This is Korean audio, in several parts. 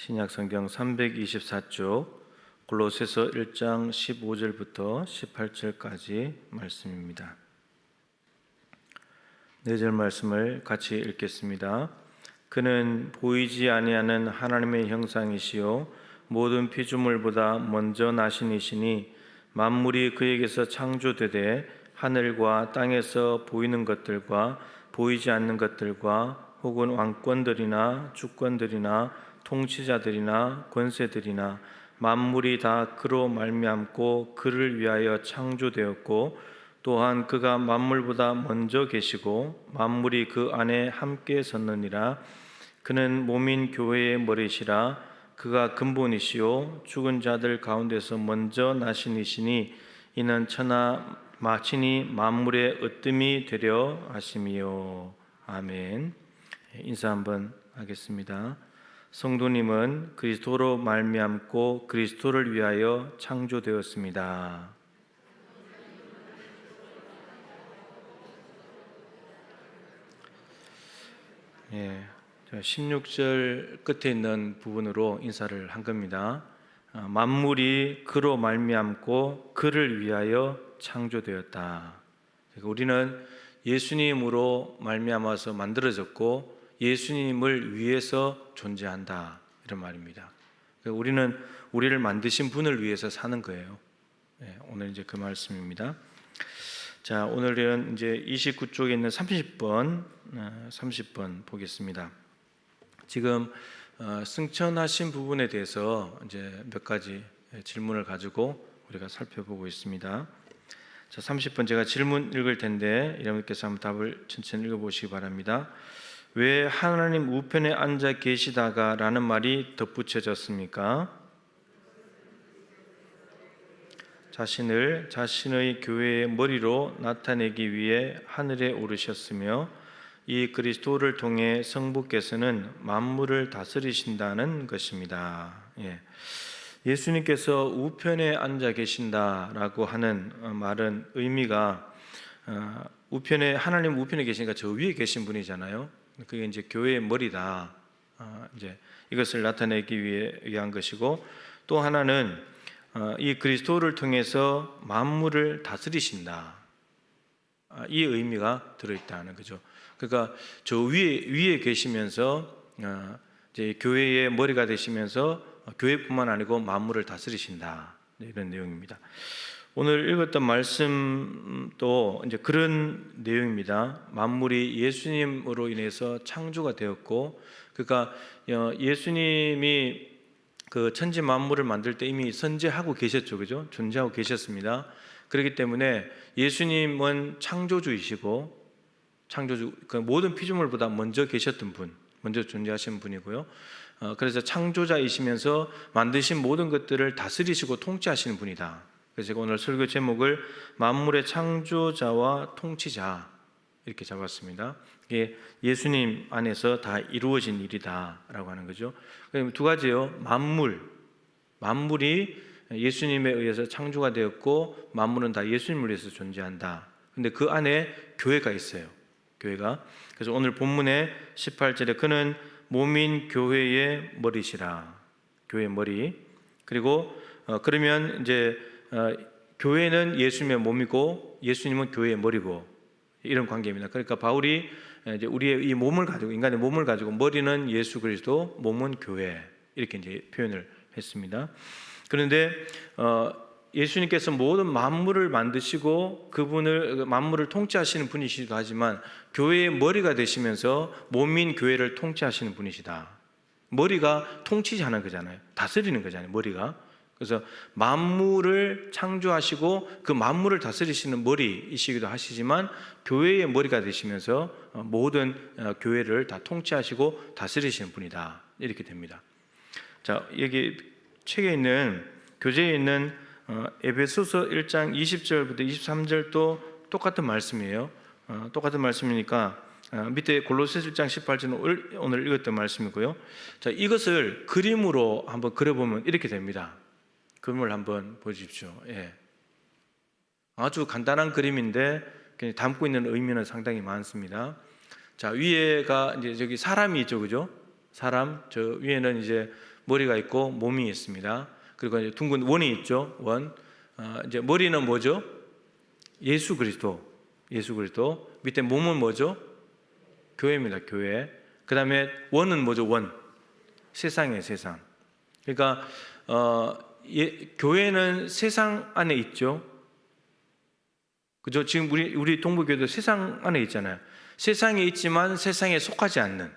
신약 성경 324쪽 골로새서 1장 15절부터 18절까지 말씀입니다. 4절 말씀을 같이 읽겠습니다. 그는 보이지 아니하는 하나님의 형상이시요 모든 피조물보다 먼저 나신 이시니 만물이 그에게서 창조되되 하늘과 땅에서 보이는 것들과 보이지 않는 것들과 혹은 왕권들이나 주권들이나 통치자들이나 권세들이나 만물이 다 그로 말미암고 그를 위하여 창조되었고 또한 그가 만물보다 먼저 계시고 만물이 그 안에 함께 섰느니라. 그는 몸인 교회의 머리시라. 그가 근본이시요 죽은 자들 가운데서 먼저 나신 이시니 이는 천하 마친이 만물의 으뜸이 되려 하심이요. 아멘. 인사 한번 하겠습니다. 성도님은 그리스도로 말미암고 그리스도를 위하여 창조되었습니다. 예, 16절 끝에 있는 부분으로 인사를 한 겁니다. 만물이 그로 말미암고 그를 위하여 창조되었다. 우리는 예수님으로 말미암아서 만들어졌고 예수님을 위해서 존재한다, 이런 말입니다. 우리는 우리를 만드신 분을 위해서 사는 거예요. 오늘 이제 그 말씀입니다. 자, 오늘은 이제 29쪽에 있는 30번 보겠습니다. 지금 승천하신 부분에 대해서 이제 몇 가지 질문을 가지고 우리가 살펴보고 있습니다. 자, 30번 제가 질문 읽을 텐데 여러분께서 한번 답을 천천히 읽어보시기 바랍니다. 왜 하나님 우편에 앉아 계시다가 라는 말이 덧붙여졌습니까? 자신을 자신의 교회의 머리로 나타내기 위해 하늘에 오르셨으며 이 그리스도를 통해 성부께서는 만물을 다스리신다는 것입니다. 예수님께서 우편에 앉아 계신다라고 하는 말은 의미가 우편에, 하나님 우편에 계시니까 저 위에 계신 분이잖아요. 그게 이제 교회의 머리다. 이제 이것을 나타내기 위한 것이고, 또 하나는 이 그리스도를 통해서 만물을 다스리신다. 이 의미가 들어있다는 거죠. 그러니까 저 위에 계시면서 이제 교회의 머리가 되시면서 교회뿐만 아니고 만물을 다스리신다. 이런 내용입니다. 오늘 읽었던 말씀도 이제 그런 내용입니다. 만물이 예수님으로 인해서 창조가 되었고, 그러니까 예수님이 그 천지 만물을 만들 때 이미 선재하고 계셨죠, 그죠? 존재하고 계셨습니다. 그렇기 때문에 예수님은 창조주이시고, 그 모든 피조물보다 먼저 계셨던 분, 먼저 존재하신 분이고요. 그래서 창조자이시면서 만드신 모든 것들을 다스리시고 통치하시는 분이다. 그래서 제가 오늘 설교 제목을 만물의 창조자와 통치자 이렇게 잡았습니다. 이게 예수님 안에서 다 이루어진 일이다라고 하는 거죠. 그럼 두 가지요. 만물이 예수님에 의해서 창조가 되었고 만물은 다 예수님을 위해서 존재한다. 근데 그 안에 교회가 있어요. 교회가. 그래서 오늘 본문의 18절에 그는 몸인 교회의 머리시라. 교회의 머리. 그리고 그러면 이제 교회는 예수님의 몸이고 예수님은 교회의 머리고 이런 관계입니다. 그러니까 바울이 이제 우리의 이 몸을 가지고, 인간의 몸을 가지고 머리는 예수 그리스도, 몸은 교회, 이렇게 이제 표현을 했습니다. 그런데 예수님께서 모든 만물을 만드시고 그분을 만물을 통치하시는 분이시기도 하지만 교회의 머리가 되시면서 몸인 교회를 통치하시는 분이시다. 머리가 통치하는 거잖아요. 다스리는 거잖아요, 머리가. 그래서 만물을 창조하시고 그 만물을 다스리시는 머리이시기도 하시지만 교회의 머리가 되시면서 모든 교회를 다 통치하시고 다스리시는 분이다. 이렇게 됩니다. 자, 여기 책에 있는, 교재에 있는 에베소서 1장 20절부터 23절도 똑같은 말씀이에요. 똑같은 말씀이니까 밑에 골로새서 1장 18절은 오늘 읽었던 말씀이고요. 자, 이것을 그림으로 한번 그려보면 이렇게 됩니다. 그림을 한번 보십시오. 아주 간단한 그림인데 담고 있는 의미는 상당히 많습니다. 자, 위에가 이제 저기 사람이 있죠, 그죠? 사람, 저 위에는 이제 머리가 있고 몸이 있습니다. 그리고 이제 둥근 원이 있죠. 원. 이제 머리는 뭐죠? 예수 그리스도. 예수 그리스도. 밑에 몸은 뭐죠? 교회입니다. 교회. 그 다음에 원은 뭐죠? 원. 세상이에요. 세상. 그러니까 교회는 세상 안에 있죠. 그죠? 지금 우리 동부교회도 세상 안에 있잖아요. 세상에 있지만 세상에 속하지 않는,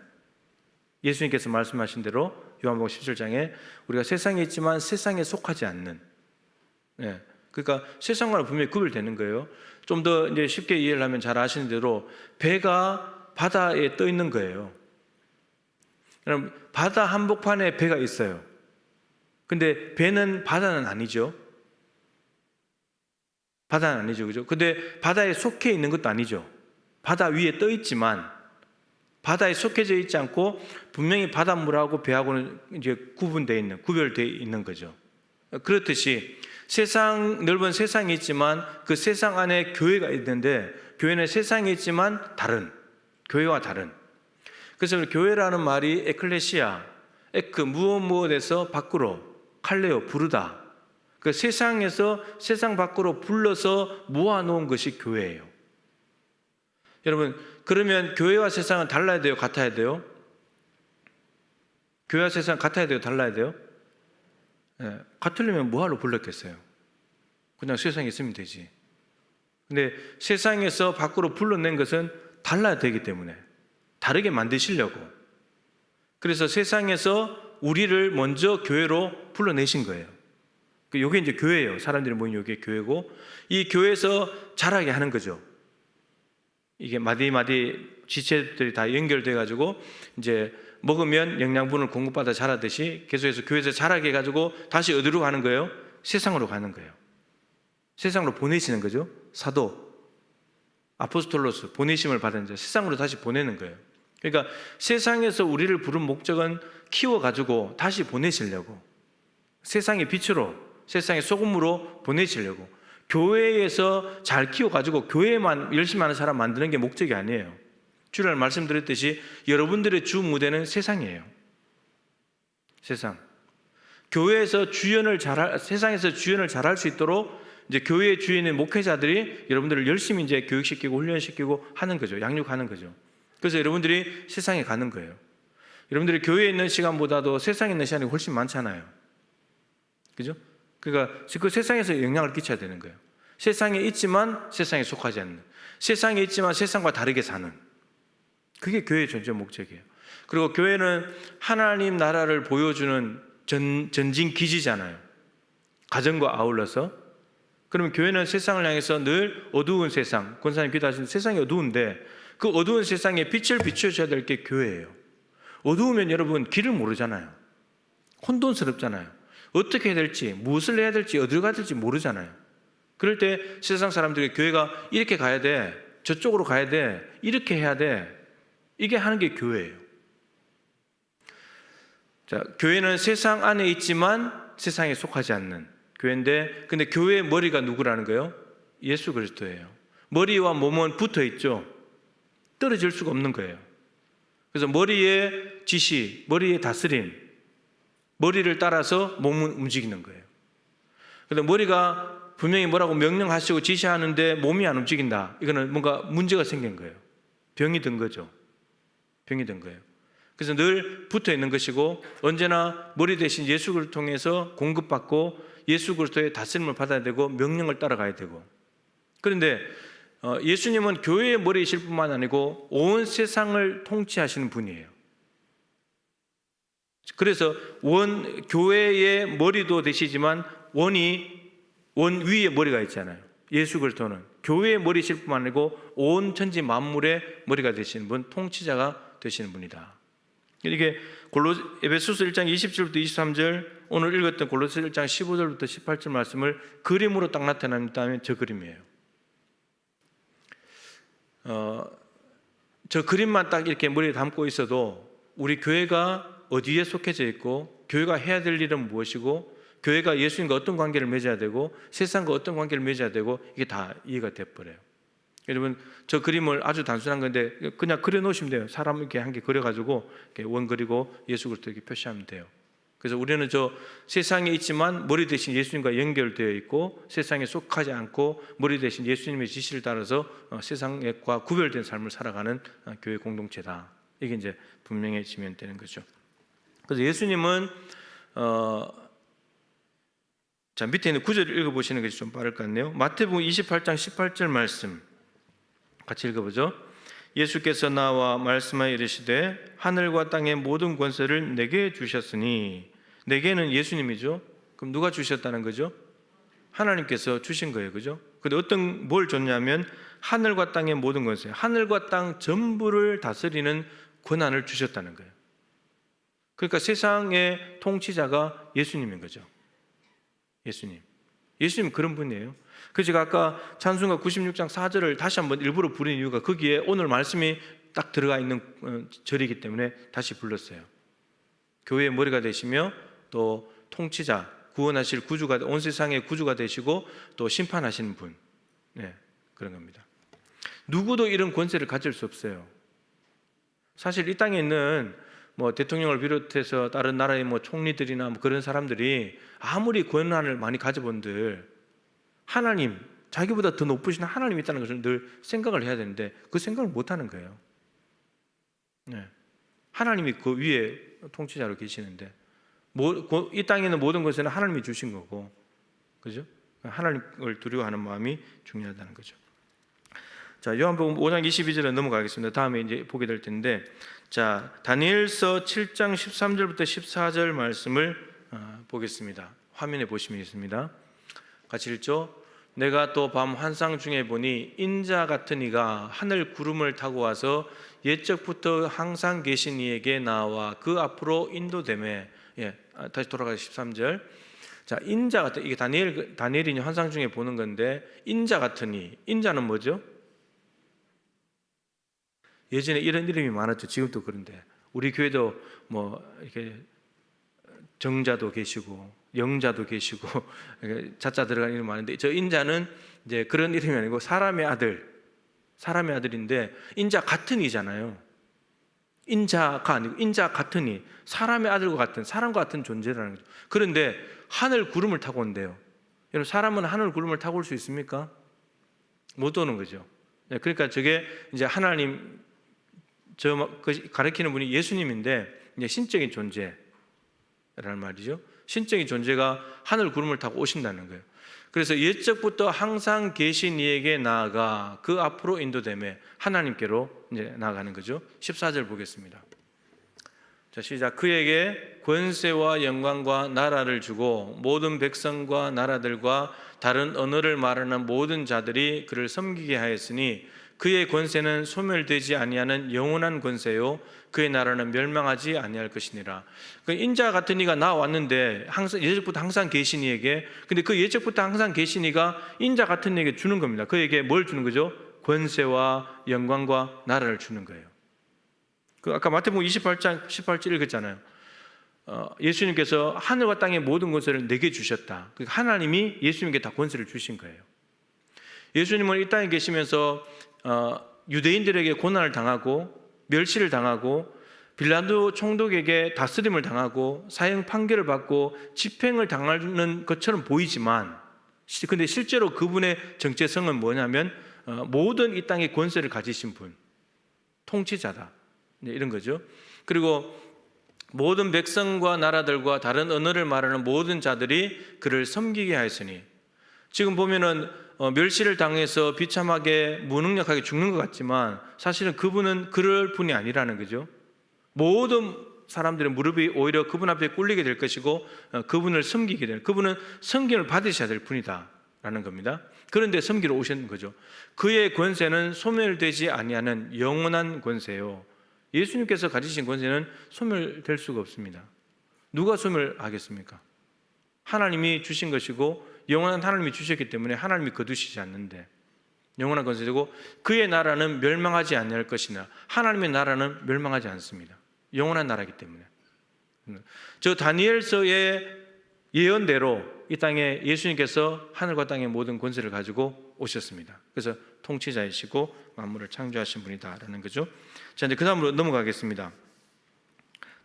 예수님께서 말씀하신 대로 요한복음 17장에 우리가 세상에 있지만 세상에 속하지 않는, 그러니까 세상과는 분명히 구별되는 거예요. 좀 더 이제 쉽게 이해를 하면 잘 아시는 대로 배가 바다에 떠 있는 거예요. 그럼 바다 한복판에 배가 있어요. 근데 배는 바다는 아니죠. 바다는 아니죠. 그죠? 근데 바다에 속해 있는 것도 아니죠. 바다 위에 떠 있지만 바다에 속해져 있지 않고 분명히 바닷물하고 배하고는 이제 구별되어 있는 거죠. 그렇듯이 넓은 세상이 있지만 그 세상 안에 교회가 있는데 교회는 세상에 있지만 다른, 교회와 다른. 그래서 교회라는 말이 에클레시아, 무엇에서 밖으로, 칼레오, 부르다. 그 세상에서 세상 밖으로 불러서 모아놓은 것이 교회예요. 여러분, 그러면 교회와 세상은 달라야 돼요? 같아야 돼요? 교회와 세상은 같아야 돼요? 달라야 돼요? 같으려면 뭐하러 불렀겠어요? 그냥 세상에 있으면 되지. 근데 세상에서 밖으로 불러낸 것은 달라야 되기 때문에 다르게 만드시려고. 그래서 세상에서 우리를 먼저 교회로 불러내신 거예요. 이게 이제 교회예요. 사람들이 모인 이게 교회고, 이 교회에서 자라게 하는 거죠. 이게 마디마디 지체들이 다 연결돼 가지고 이제 먹으면 영양분을 공급받아 자라듯이 계속해서 교회에서 자라게 해가지고 다시 어디로 가는 거예요? 세상으로 가는 거예요. 세상으로 보내시는 거죠. 사도, 아포스톨로스, 보내심을 받은 자, 세상으로 다시 보내는 거예요. 그러니까 세상에서 우리를 부른 목적은 키워가지고 다시 보내시려고, 세상의 빛으로, 세상의 소금으로 보내시려고, 교회에서 잘 키워가지고 교회만 열심히 하는 사람 만드는 게 목적이 아니에요. 주일날 말씀드렸듯이 여러분들의 주 무대는 세상이에요. 세상. 교회에서 세상에서 주연을 잘할 수 있도록 이제 교회의 주인의 목회자들이 여러분들을 열심히 이제 교육시키고 훈련시키고 하는 거죠. 양육하는 거죠. 그래서 여러분들이 세상에 가는 거예요. 여러분들이 교회에 있는 시간보다도 세상에 있는 시간이 훨씬 많잖아요. 그죠? 그러니까 그 세상에서 영향을 끼쳐야 되는 거예요. 세상에 있지만 세상에 속하지 않는, 세상에 있지만 세상과 다르게 사는, 그게 교회의 존재 목적이에요. 그리고 교회는 하나님 나라를 보여주는 전진 기지잖아요. 가정과 아울러서. 그러면 교회는 세상을 향해서 늘 어두운 세상, 권사님 기도하시는 세상이 어두운데 그 어두운 세상에 빛을 비춰줘야 될 게 교회예요. 어두우면 여러분 길을 모르잖아요. 혼돈스럽잖아요. 어떻게 해야 될지, 무엇을 해야 될지, 어디로 가야 될지 모르잖아요. 그럴 때 세상 사람들이 교회가 이렇게 가야 돼, 저쪽으로 가야 돼, 이렇게 해야 돼, 이게 하는 게 교회예요. 자, 교회는 세상 안에 있지만 세상에 속하지 않는 교회인데, 근데 교회의 머리가 누구라는 거예요? 예수 그리스도예요. 머리와 몸은 붙어 있죠. 떨어질 수가 없는 거예요. 그래서 머리의 지시, 머리의 다스림, 머리를 따라서 몸은 움직이는 거예요. 그런데 머리가 분명히 뭐라고 명령하시고 지시하는데 몸이 안 움직인다. 이거는 뭔가 문제가 생긴 거예요. 병이 든 거죠. 병이 든 거예요. 그래서 늘 붙어 있는 것이고 언제나 머리 대신 예수 그리스도를 통해서 공급받고 예수 그리스도의 다스림을 받아야 되고 명령을 따라가야 되고. 그런데 예수님은 교회의 머리이실 뿐만 아니고 온 세상을 통치하시는 분이에요. 그래서 교회의 머리도 되시지만 원 위에 머리가 있잖아요. 예수 그리스도는 교회의 머리이실 뿐만 아니고 온 천지 만물의 머리가 되시는 분, 통치자가 되시는 분이다. 이게 에베소서 1장 27절부터 23절, 오늘 읽었던 골로새 1장 15절부터 18절 말씀을 그림으로 딱 나타낸다면 저 그림이에요. 저 그림만 딱 이렇게 머리에 담고 있어도 우리 교회가 어디에 속해져 있고 교회가 해야 될 일은 무엇이고 교회가 예수님과 어떤 관계를 맺어야 되고 세상과 어떤 관계를 맺어야 되고 이게 다 이해가 돼버려요. 여러분, 저 그림을 아주 단순한 건데 그냥 그려놓으시면 돼요. 사람 이렇게 한 개 그려가지고 이렇게 원 그리고 예수 그리스도 이렇게 표시하면 돼요. 그래서 우리는 저 세상에 있지만 머리 대신 예수님과 연결되어 있고 세상에 속하지 않고 머리 대신 예수님의 지시를 따라서 세상과 구별된 삶을 살아가는 교회 공동체다. 이게 이제 분명해지면 되는 거죠. 그래서 예수님은 자, 밑에 있는 구절을 읽어보시는 것이 좀 빠를 것 같네요. 마태복음 28장 18절 말씀 같이 읽어보죠. 예수께서 나와 말씀하여 이르시되 하늘과 땅의 모든 권세를 내게 주셨으니, 내게는 예수님이죠. 그럼 누가 주셨다는 거죠? 하나님께서 주신 거예요, 그죠? 근데 뭘 줬냐면 하늘과 땅의 모든 권세, 하늘과 땅 전부를 다스리는 권한을 주셨다는 거예요. 그러니까 세상의 통치자가 예수님인 거죠. 예수님 그런 분이에요. 그래서 제가 아까 찬송가 96장 4절을 다시 한번 일부러 부른 이유가 거기에 오늘 말씀이 딱 들어가 있는 절이기 때문에 다시 불렀어요. 교회의 머리가 되시며 또 통치자, 구원하실 구주가, 온 세상의 구주가 되시고 또 심판하시는 분, 네, 그런 겁니다. 누구도 이런 권세를 가질 수 없어요. 사실 이 땅에 있는 대통령을 비롯해서 다른 나라의 총리들이나 그런 사람들이 아무리 권한을 많이 가져본들 하나님, 자기보다 더 높으신 하나님이 있다는 것을 늘 생각을 해야 되는데 그 생각을 못 하는 거예요. 네. 하나님이 그 위에 통치자로 계시는데 이 땅에 있는 모든 것은 하나님이 주신 거고, 그죠? 하나님을 두려워하는 마음이 중요하다는 거죠. 자, 요한복음 5장 22절에 넘어가겠습니다. 다음에 이제 보게 될 텐데, 자, 다니엘서 7장 13절부터 14절 말씀을 보겠습니다. 화면에 보시면 있습니다. 같이 읽죠. 내가 또 밤 환상 중에 보니 인자 같은 이가 하늘 구름을 타고 와서 옛적부터 항상 계신 이에게 나와 그 앞으로 인도되매. 다시 돌아가서 13절. 자, 인자 같은, 이게 다니엘이 환상 중에 보는 건데, 인자 같은 이, 인자는 뭐죠? 예전에 이런 이름이 많았죠. 지금도 그런데 우리 교회도 이렇게 정자도 계시고 영자도 계시고 자자 들어간 이름 많은데, 저 인자는 이제 그런 이름이 아니고 사람의 아들인데 인자 같은 이잖아요. 인자가 아니고 인자 같은 이, 사람의 아들과 같은, 사람과 같은 존재라는 거죠. 그런데 하늘 구름을 타고 온대요. 여러분, 사람은 하늘 구름을 타고 올 수 있습니까? 못 오는 거죠. 그러니까 저게 이제 하나님 가르치는 분이 예수님인데 이제 신적인 존재라는 말이죠. 신적인 존재가 하늘 구름을 타고 오신다는 거예요. 그래서 옛적부터 항상 계신 이에게 나아가 그 앞으로 인도되매 하나님께로 이제 나아가는 거죠. 14절 보겠습니다. 자, 시작. 그에게 권세와 영광과 나라를 주고 모든 백성과 나라들과 다른 언어를 말하는 모든 자들이 그를 섬기게 하였으니 그의 권세는 소멸되지 아니하는 영원한 권세요 그의 나라는 멸망하지 아니할 것이니라. 그 인자 같은 이가 나왔는데 항상 예적부터 항상 계신 이에게, 근데 그 예적부터 항상 계신 이가 인자 같은 이에게 주는 겁니다. 그에게 뭘 주는 거죠? 권세와 영광과 나라를 주는 거예요. 그 아까 마태복음 28장 18절 읽었잖아요. 예수님께서 하늘과 땅의 모든 권세를 내게 주셨다. 그러니까 하나님이 예수님께 다 권세를 주신 거예요. 예수님은 이 땅에 계시면서 유대인들에게 고난을 당하고 멸시를 당하고 빌라도 총독에게 다스림을 당하고 사형 판결을 받고 집행을 당하는 것처럼 보이지만, 근데 실제로 그분의 정체성은 뭐냐면 모든 이 땅의 권세를 가지신 분, 통치자다, 이런 거죠. 그리고 모든 백성과 나라들과 다른 언어를 말하는 모든 자들이 그를 섬기게 하였으니, 지금 보면은 멸시를 당해서 비참하게 무능력하게 죽는 것 같지만 사실은 그분은 그럴 분이 아니라는 거죠. 모든 사람들의 무릎이 오히려 그분 앞에 꿇리게 될 것이고 그분을 섬기게 될, 그분은 섬김을 받으셔야 될 분이다라는 겁니다. 그런데 섬기러 오신 거죠. 그의 권세는 소멸되지 아니하는 영원한 권세요. 예수님께서 가지신 권세는 소멸될 수가 없습니다. 누가 소멸하겠습니까? 하나님이 주신 것이고 영원한 하나님이 주셨기 때문에 하나님이 거두시지 않는데 영원한 권세되고 그의 나라는 멸망하지 아니할 것이나 하나님의 나라는 멸망하지 않습니다. 영원한 나라이기 때문에. 저 다니엘서의 예언대로 이 땅에 예수님께서 하늘과 땅의 모든 권세를 가지고 오셨습니다. 그래서 통치자이시고 만물을 창조하신 분이다라는 거죠. 자, 이제 그 다음으로 넘어가겠습니다.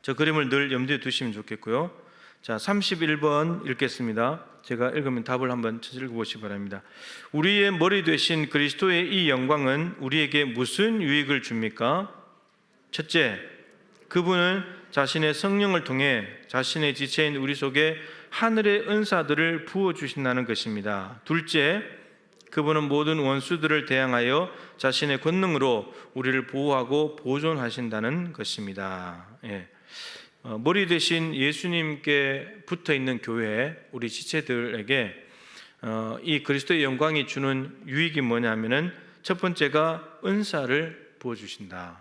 저 그림을 늘 염두에 두시면 좋겠고요. 자, 31번 읽겠습니다. 제가 읽으면 답을 한번 읽어보시기 바랍니다. 우리의 머리 되신 그리스도의 이 영광은 우리에게 무슨 유익을 줍니까? 첫째, 그분은 자신의 성령을 통해 자신의 지체인 우리 속에 하늘의 은사들을 부어주신다는 것입니다. 둘째, 그분은 모든 원수들을 대항하여 자신의 권능으로 우리를 보호하고 보존하신다는 것입니다. 예. 머리 대신 예수님께 붙어있는 교회, 우리 지체들에게 이 그리스도의 영광이 주는 유익이 뭐냐면은 첫 번째가 은사를 부어주신다.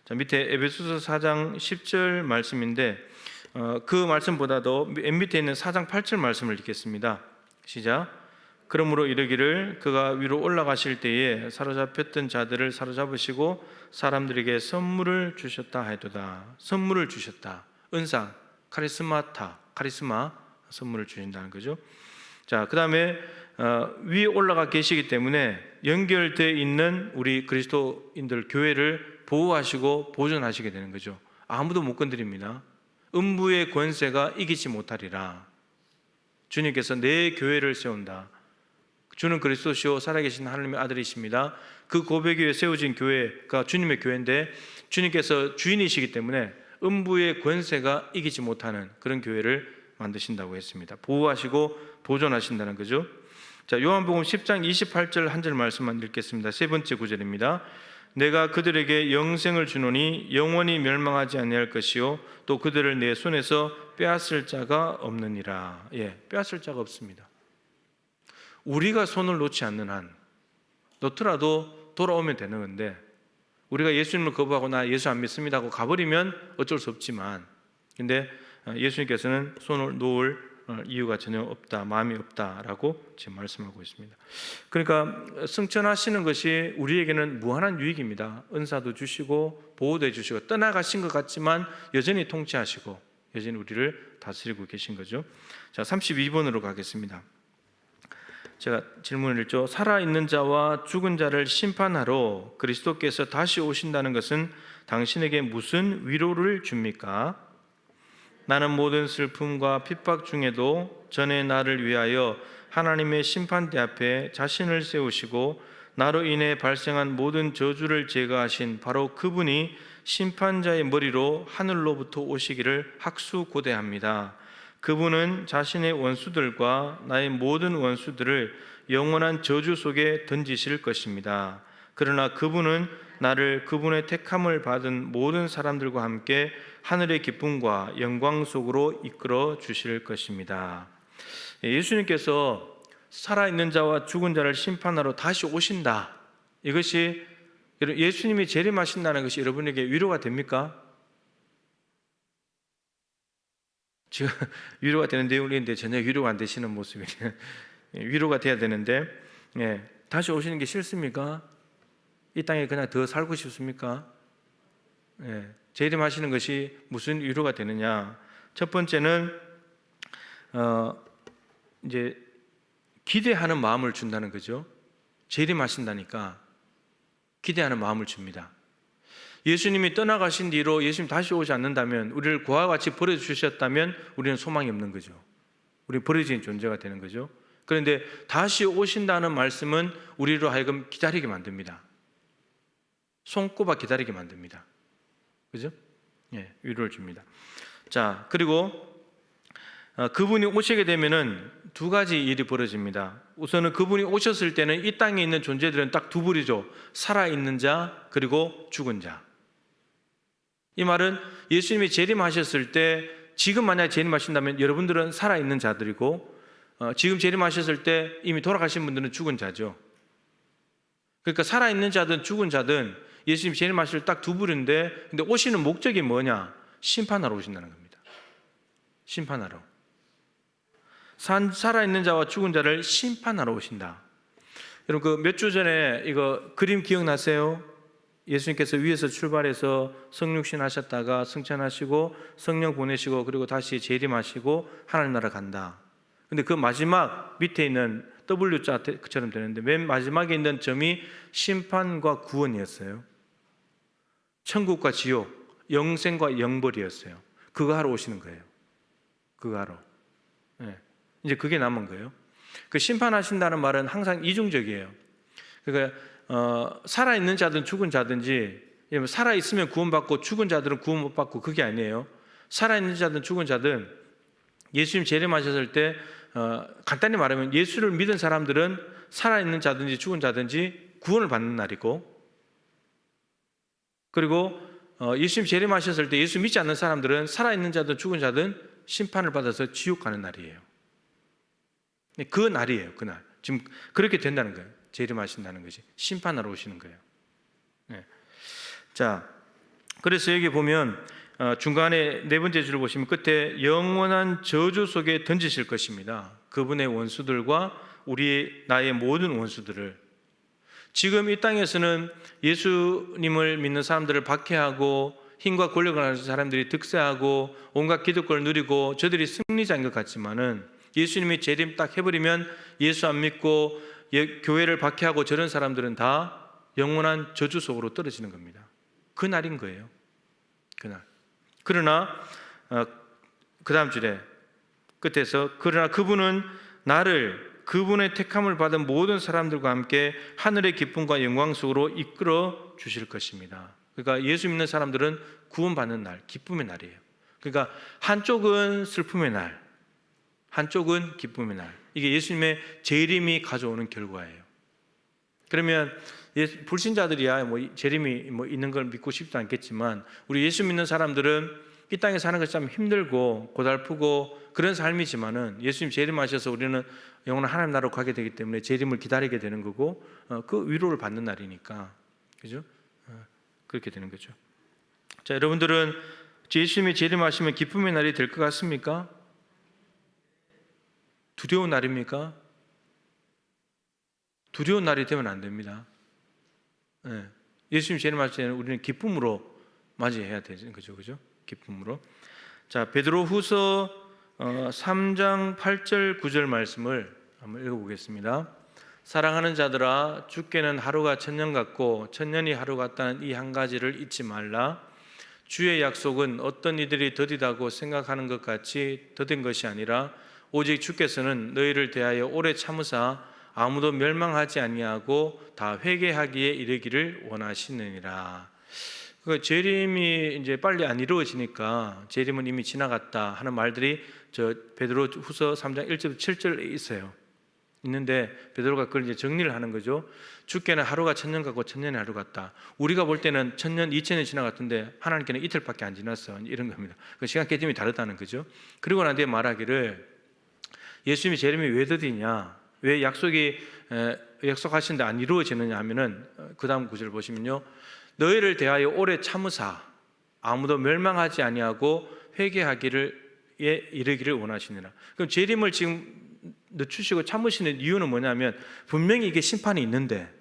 자, 밑에 에베소서 4장 10절 말씀인데 그 말씀보다도 맨 밑에 있는 4장 8절 말씀을 읽겠습니다. 시작. 그러므로 이르기를 그가 위로 올라가실 때에 사로잡혔던 자들을 사로잡으시고 사람들에게 선물을 주셨다 하도다. 선물을 주셨다. 은사, 카리스마 선물을 주신다는 거죠. 자, 그 다음에 위에 올라가 계시기 때문에 연결되어 있는 우리 그리스도인들 교회를 보호하시고 보존하시게 되는 거죠. 아무도 못 건드립니다. 음부의 권세가 이기지 못하리라. 주님께서 내 교회를 세운다. 주는 그리스도시요 살아계신 하나님의 아들이십니다. 그 고백 위에 세워진 교회가 주님의 교회인데 주님께서 주인이시기 때문에 음부의 권세가 이기지 못하는 그런 교회를 만드신다고 했습니다. 보호하시고 보존하신다는 거죠. 자, 요한복음 10장 28절 한 절 말씀만 읽겠습니다. 세 번째 구절입니다. 내가 그들에게 영생을 주노니 영원히 멸망하지 아니할 것이요 또 그들을 내 손에서 빼앗을 자가 없느니라. 예, 빼앗을 자가 없습니다. 우리가 손을 놓지 않는 한 놓더라도 돌아오면 되는 건데 우리가 예수님을 거부하고 나 예수 안 믿습니다 하고 가버리면 어쩔 수 없지만 근데 예수님께서는 손을 놓을 이유가 전혀 없다, 마음이 없다라고 지금 말씀하고 있습니다. 그러니까 승천하시는 것이 우리에게는 무한한 유익입니다. 은사도 주시고 보호도 해주시고 떠나가신 것 같지만 여전히 통치하시고 여전히 우리를 다스리고 계신 거죠. 자, 32번으로 가겠습니다. 제가 질문을 읽죠. 살아있는 자와 죽은 자를 심판하러 그리스도께서 다시 오신다는 것은 당신에게 무슨 위로를 줍니까? 나는 모든 슬픔과 핍박 중에도 전에 나를 위하여 하나님의 심판대 앞에 자신을 세우시고 나로 인해 발생한 모든 저주를 제거하신 바로 그분이 심판자의 머리로 하늘로부터 오시기를 학수고대합니다. 그분은 자신의 원수들과 나의 모든 원수들을 영원한 저주 속에 던지실 것입니다. 그러나 그분은 나를 그분의 택함을 받은 모든 사람들과 함께 하늘의 기쁨과 영광 속으로 이끌어 주실 것입니다. 예수님께서 살아있는 자와 죽은 자를 심판하러 다시 오신다. 이것이 예수님이 재림하신다는 것이 여러분에게 위로가 됩니까? 지금 위로가 되는 내용인데 전혀 위로가 안 되시는 모습이에요. 위로가 돼야 되는데 다시 오시는 게 싫습니까? 이 땅에 그냥 더 살고 싶습니까? 재림하시는 것이 무슨 위로가 되느냐? 첫 번째는 이제 기대하는 마음을 준다는 거죠. 재림하신다니까 기대하는 마음을 줍니다. 예수님이 떠나가신 뒤로 예수님 다시 오지 않는다면 우리를 그와 같이 버려주셨다면 우리는 소망이 없는 거죠. 우리는 버려진 존재가 되는 거죠. 그런데 다시 오신다는 말씀은 우리로 하여금 기다리게 만듭니다. 손꼽아 기다리게 만듭니다. 그죠? 위로를 줍니다. 자, 그리고 그분이 오시게 되면은 두 가지 일이 벌어집니다. 우선은 그분이 오셨을 때는 이 땅에 있는 존재들은 딱 두 부류죠. 살아있는 자 그리고 죽은 자. 이 말은 예수님이 재림하셨을 때 지금 만약에 재림하신다면 여러분들은 살아있는 자들이고 지금 재림하셨을 때 이미 돌아가신 분들은 죽은 자죠. 그러니까 살아있는 자든 죽은 자든 예수님 재림하실 딱 두 부류인데 근데 오시는 목적이 뭐냐? 심판하러 오신다는 겁니다. 심판하러. 살아있는 자와 죽은 자를 심판하러 오신다. 여러분 그 몇 주 전에 이거 그림 기억나세요? 예수님께서 위에서 출발해서 성육신 하셨다가 승천하시고 성령 보내시고 그리고 다시 재림하시고 하나님 나라 간다. 근데 그 마지막 밑에 있는 W자처럼 되는데 맨 마지막에 있는 점이 심판과 구원이었어요. 천국과 지옥, 영생과 영벌이었어요. 그거 하러 오시는 거예요. 그가로. 예. 이제 그게 남은 거예요. 그 심판하신다는 말은 항상 이중적이에요. 그러니까 살아있는 자든 죽은 자든지, 살아있으면 구원받고 죽은 자들은 구원 못 받고, 그게 아니에요. 살아있는 자든 죽은 자든 예수님 재림하셨을 때 간단히 말하면 예수를 믿은 사람들은 살아있는 자든지 죽은 자든지 구원을 받는 날이고, 그리고 예수님 재림하셨을 때 예수 믿지 않는 사람들은 살아있는 자든 죽은 자든 심판을 받아서 지옥 가는 날이에요. 그 날이에요. 그날. 지금 그렇게 된다는 거예요. 재림하신다는 것이. 심판하러 오시는 거예요. 네. 자, 그래서 여기 보면 중간에 네 번째 줄을 보시면 끝에 영원한 저주 속에 던지실 것입니다. 그분의 원수들과 나의 모든 원수들을. 지금 이 땅에서는 예수님을 믿는 사람들을 박해하고 힘과 권력을 가진 사람들이 득세하고 온갖 기득권을 누리고 저들이 승리자인 것 같지만은, 예수님이 재림 딱 해버리면 예수 안 믿고 교회를 박해하고 저런 사람들은 다 영원한 저주 속으로 떨어지는 겁니다. 그 날인 거예요. 그날. 그러나 그 다음 줄에 끝에서 그러나 그분은 나를 그분의 택함을 받은 모든 사람들과 함께 하늘의 기쁨과 영광 속으로 이끌어 주실 것입니다. 그러니까 예수 믿는 사람들은 구원받는 날, 기쁨의 날이에요. 그러니까 한쪽은 슬픔의 날, 한쪽은 기쁨의 날. 이게 예수님의 재림이 가져오는 결과예요. 그러면 불신자들이야 재림이 있는 걸 믿고 싶지 않겠지만, 우리 예수 믿는 사람들은 이 땅에 사는 것이 참 힘들고 고달프고 그런 삶이지만은 예수님 재림하셔서 우리는 영원한 하나님 나라로 가게 되기 때문에 재림을 기다리게 되는 거고, 그 위로를 받는 날이니까, 그죠? 그렇게 되는 거죠. 자, 여러분들은 예수님이 재림하시면 기쁨의 날이 될 것 같습니까? 두려운 날입니까? 두려운 날이 되면 안 됩니다. 예수님 재림하실 때는 우리는 기쁨으로 맞이해야 되는 거죠, 그죠? 기쁨으로. 자, 베드로후서 3장 8절 9절 말씀을 한번 읽어보겠습니다. 사랑하는 자들아, 주께는 하루가 천년 같고 천년이 하루 같다는 이 한 가지를 잊지 말라. 주의 약속은 어떤 이들이 더디다고 생각하는 것 같이 더딘 것이 아니라 오직 주께서는 너희를 대하여 오래 참으사 아무도 멸망하지 아니하고 다 회개하기에 이르기를 원하시느니라. 그 재림이 이제 빨리 안 이루어지니까 재림은 이미 지나갔다 하는 말들이 저 베드로후서 3장 1절 7절에 있어요. 있는데 베드로가 그걸 이제 정리를 하는 거죠. 주께는 하루가 천년 같고 천년이 하루 같다. 우리가 볼 때는 천년, 2000년 지나갔던데 하나님께는 이틀밖에 안 지났어. 이런 겁니다. 그 시간 개념이 다르다는 거죠. 그리고 난 뒤에 말하기를 예수님이 재림이 왜 더디냐, 왜 약속하신데 안 이루어지느냐 하면은 그 다음 구절 보시면요, 너희를 대하여 오래 참으사 아무도 멸망하지 아니하고 회개하기를 이르기를 원하시느라. 그럼 재림을 지금 늦추시고 참으시는 이유는 뭐냐면, 분명히 이게 심판이 있는데